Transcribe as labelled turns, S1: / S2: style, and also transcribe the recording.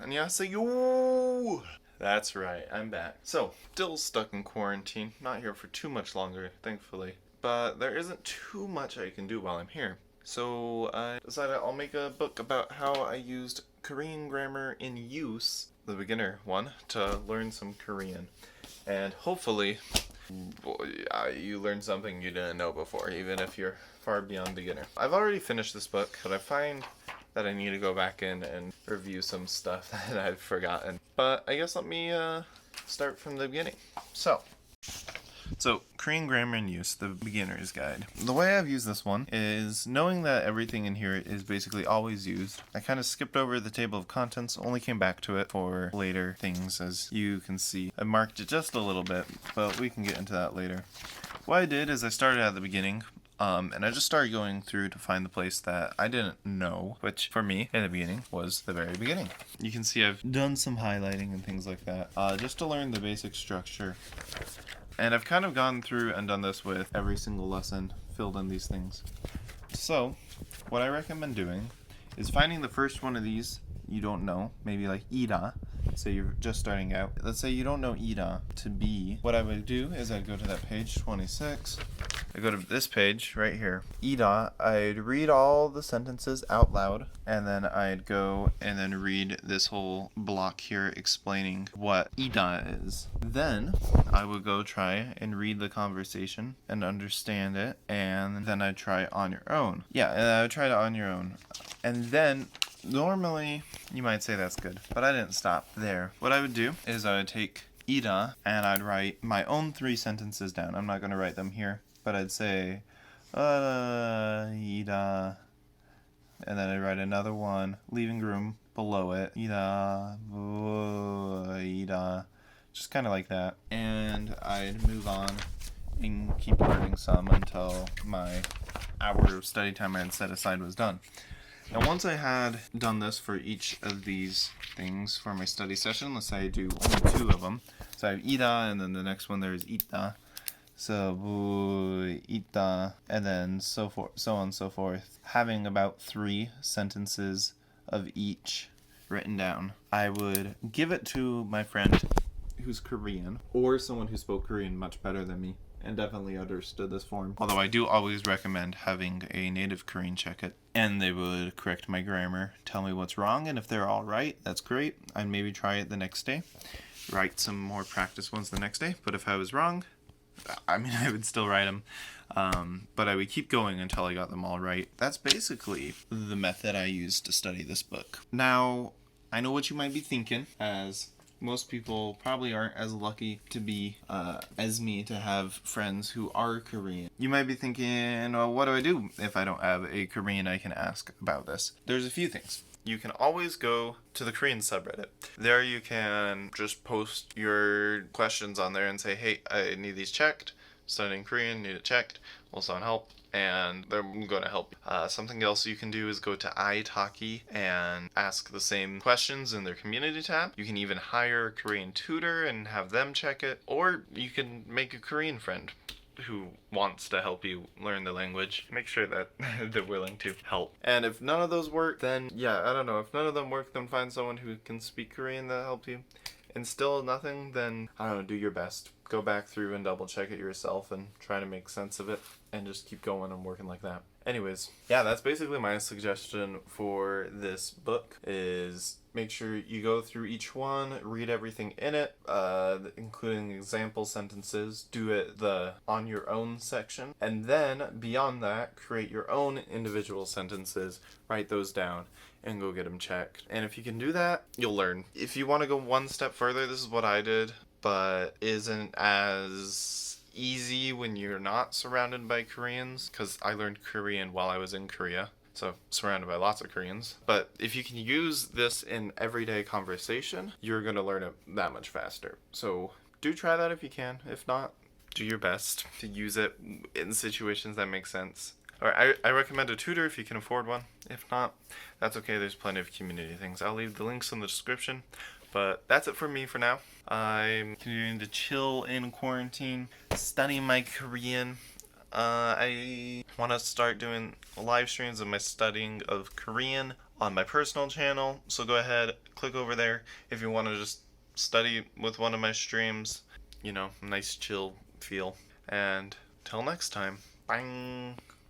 S1: Annyeonghaseyo! That's right, I'm back. So, still stuck in quarantine. Not here for too much longer, thankfully. But there isn't too much I can do while I'm here. So, I decided I'll make a book about how I used Korean grammar in use, the beginner one, to learn some Korean. And hopefully, you learned something you didn't know before, even if you're far beyond beginner. I've already finished this book, but I find that I need to go back in and review some stuff that I've forgotten. But I guess let me start from the beginning. So, Korean grammar in use, the beginner's guide. The way I've used this one is knowing that everything in here is basically always used. I kind of skipped over the table of contents, only came back to it for later things, as you can see. I marked it just a little bit, but we can get into that later. What I did is I started at the beginning, and I just started going through to find the place that I didn't know, which for me, in the beginning, was the very beginning. You can see I've done some highlighting and things like that, just to learn the basic structure. And I've kind of gone through and done this with every single lesson, filled in these things. So, what I recommend doing is finding the first one of these you don't know, maybe like ida. So you're just starting out. Let's say you don't know ida to be. What I would do is I'd go to that page 26. I go to this page right here. Ida, I'd read all the sentences out loud, and then I'd go and then read this whole block here explaining what Ida is. Then I would go try and read the conversation and understand it, and then I'd try it on your own. Yeah, and I would try it on your own. And then normally you might say that's good, but I didn't stop there. What I would do is I would take Ida and I'd write my own 3 sentences down. I'm not going to write them here, but I'd say Ida, and then I'd write another one, leaving room below it. Ida, Ida, just kind of like that. And I'd move on and keep learning some until my hour of study time I had set aside was done. Now, once I had done this for each of these things for my study session, let's say I do only 2 of them. So I have ida, and then the next one there is ita. So, ita, and then so on and so forth. Having about 3 sentences of each written down, I would give it to my friend who's Korean, or someone who spoke Korean much better than me, and definitely understood this form. Although I do always recommend having a native Korean check it, and they would correct my grammar, tell me what's wrong, and if they're all right, that's great. I'd maybe try it the next day, write some more practice ones the next day, but if I was wrong, I would still write them, but I would keep going until I got them all right. That's basically the method I used to study this book. Now, I know what you might be thinking, as most people probably aren't as lucky to be, as me, to have friends who are Korean. You might be thinking, well, what do I do if I don't have a Korean I can ask about this? There's a few things. You can always go to the Korean subreddit. There you can just post your questions on there and say, hey, I need these checked. Studying Korean, need it checked. Will someone help? And they're going to help you. Something else you can do is go to italki and ask the same questions in their community tab. You can even hire a Korean tutor and have them check it. Or you can make a Korean friend who wants to help you learn the language. Make sure that they're willing to help. And if none of those work, then yeah, I don't know. If none of them work, then find someone who can speak Korean that help you. And still nothing, then I don't know, do your best. Go back through and double check it yourself and try to make sense of it and just keep going and working like that. Anyways, yeah, that's basically my suggestion for this book, is make sure you go through each one, read everything in it, including example sentences, do it the on your own section, and then beyond that, create your own individual sentences, write those down, and go get them checked. And if you can do that, you'll learn. If you want to go one step further, this is what I did, but isn't as easy when you're not surrounded by Koreans, because I learned Korean while I was in Korea, so surrounded by lots of Koreans. But if you can use this in everyday conversation, you're going to learn it that much faster. So do try that if you can. If not, do your best to use it in situations that make sense. Or I recommend a tutor if you can afford one. If not, that's okay. There's plenty of community things. I'll leave the links in the description. But that's it for me for now. I'm continuing to chill in quarantine, study my Korean. I want to start doing live streams of my studying of Korean on my personal channel. So go ahead, click over there if you want to just study with one of my streams. You know, nice chill feel. And till next time, bye.